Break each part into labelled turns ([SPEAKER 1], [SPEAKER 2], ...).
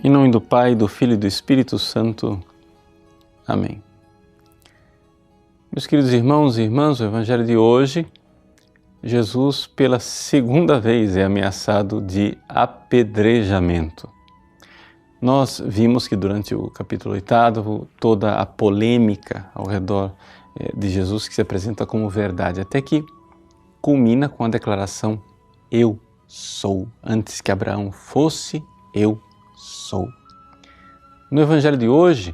[SPEAKER 1] Em nome do Pai, do Filho e do Espírito Santo. Amém. Meus queridos irmãos e irmãs, o Evangelho de hoje, Jesus pela segunda vez é ameaçado de apedrejamento. Nós vimos que durante o capítulo 8, toda a polêmica ao redor de Jesus que se apresenta como verdade, até que culmina com a declaração "Eu sou". Antes que Abraão fosse, eu sou. No Evangelho de hoje,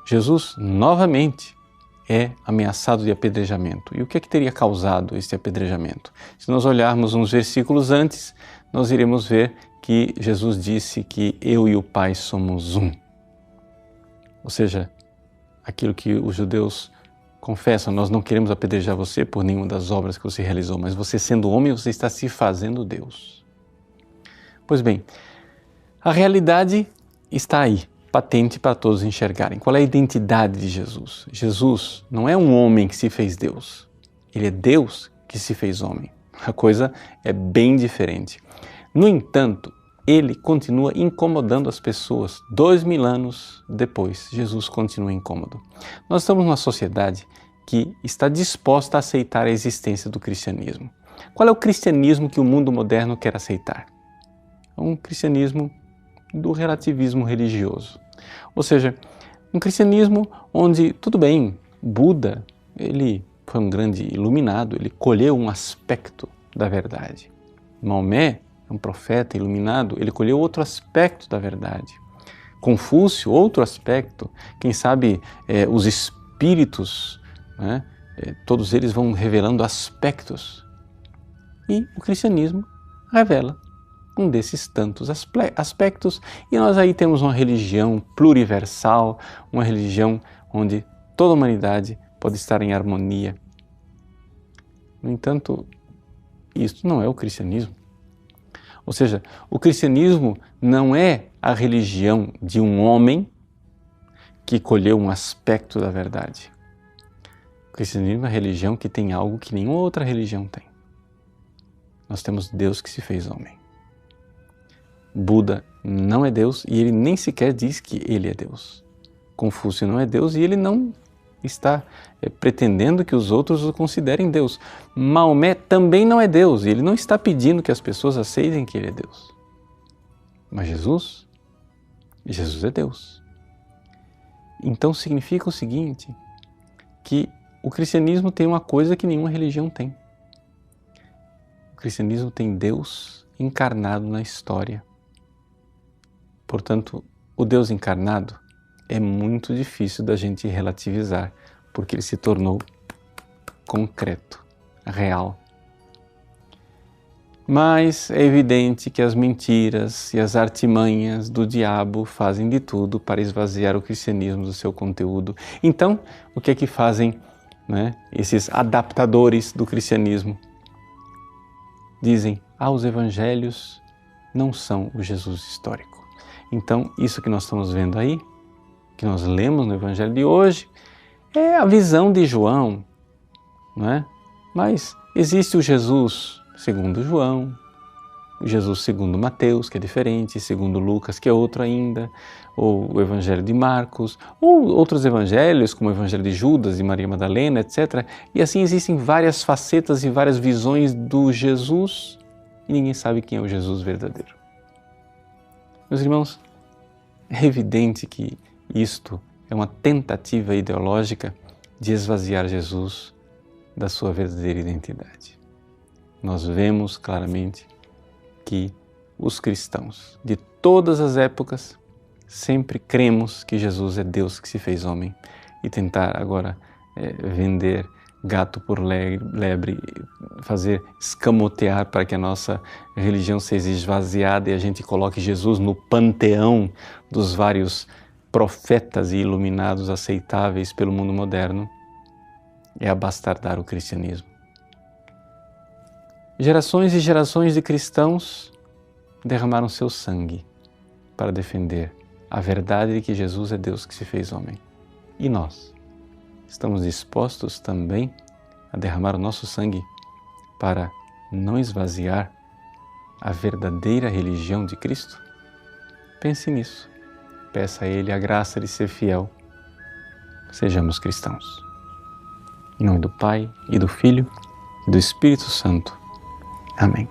[SPEAKER 1] Jesus novamente é ameaçado de apedrejamento. E o que é que teria causado esse apedrejamento? Se nós olharmos uns versículos antes, nós iremos ver que Jesus disse que eu e o Pai somos um. Ou seja, aquilo que os judeus confessam, nós não queremos apedrejar você por nenhuma das obras que você realizou, mas você sendo homem, você está se fazendo Deus. Pois bem, a realidade está aí, patente para todos enxergarem. Qual é a identidade de Jesus? Jesus não é um homem que se fez Deus. Ele é Deus que se fez homem. A coisa é bem diferente. No entanto, ele continua incomodando as pessoas. 2000 anos depois, Jesus continua incômodo. Nós estamos numa sociedade que está disposta a aceitar a existência do cristianismo. Qual é o cristianismo que o mundo moderno quer aceitar? É um cristianismo do relativismo religioso. Ou seja, um cristianismo onde, tudo bem, Buda, ele foi um grande iluminado, ele colheu um aspecto da verdade. Maomé é um profeta iluminado, ele colheu outro aspecto da verdade. Confúcio, outro aspecto. Quem sabe os espíritos, né? Todos eles vão revelando aspectos. E o cristianismo revela um desses tantos aspectos, e nós aí temos uma religião pluriversal, uma religião onde toda a humanidade pode estar em harmonia. No entanto, isto não é o cristianismo. Ou seja, o cristianismo não é a religião de um homem que colheu um aspecto da verdade. O cristianismo é a religião que tem algo que nenhuma outra religião tem. Nós temos Deus que se fez homem. Buda não é Deus e ele nem sequer diz que ele é Deus. Confúcio não é Deus e ele não está pretendendo que os outros o considerem Deus. Maomé também não é Deus e ele não está pedindo que as pessoas aceitem que ele é Deus. Mas Jesus é Deus. Então significa o seguinte, que o cristianismo tem uma coisa que nenhuma religião tem. O cristianismo tem Deus encarnado na história. Portanto, o Deus encarnado é muito difícil da gente relativizar, porque ele se tornou concreto, real. Mas é evidente que as mentiras e as artimanhas do diabo fazem de tudo para esvaziar o cristianismo do seu conteúdo. Então, o que é que fazem, esses adaptadores do cristianismo? Dizem, os evangelhos não são o Jesus histórico. Então, isso que nós estamos vendo aí, que nós lemos no Evangelho de hoje, é a visão de João, não é? Mas existe o Jesus segundo João, o Jesus segundo Mateus, que é diferente, segundo Lucas, que é outro ainda, ou o Evangelho de Marcos, ou outros evangelhos, como o Evangelho de Judas e Maria Madalena, etc. E assim existem várias facetas e várias visões do Jesus, e ninguém sabe quem é o Jesus verdadeiro. Meus irmãos, é evidente que isto é uma tentativa ideológica de esvaziar Jesus da sua verdadeira identidade. Nós vemos claramente que os cristãos de todas as épocas sempre cremos que Jesus é Deus que se fez homem e tentar agora vender gato por lebre, fazer escamotear para que a nossa religião seja esvaziada e a gente coloque Jesus no panteão dos vários profetas e iluminados aceitáveis pelo mundo moderno, é abastardar o cristianismo. Gerações e gerações de cristãos derramaram seu sangue para defender a verdade de que Jesus é Deus que se fez homem. E nós? Estamos dispostos também a derramar o nosso sangue para não esvaziar a verdadeira religião de Cristo? pense nisso. Peça a Ele a graça de ser fiel. Sejamos cristãos. Em nome do Pai, e do Filho, e do Espírito Santo. Amém.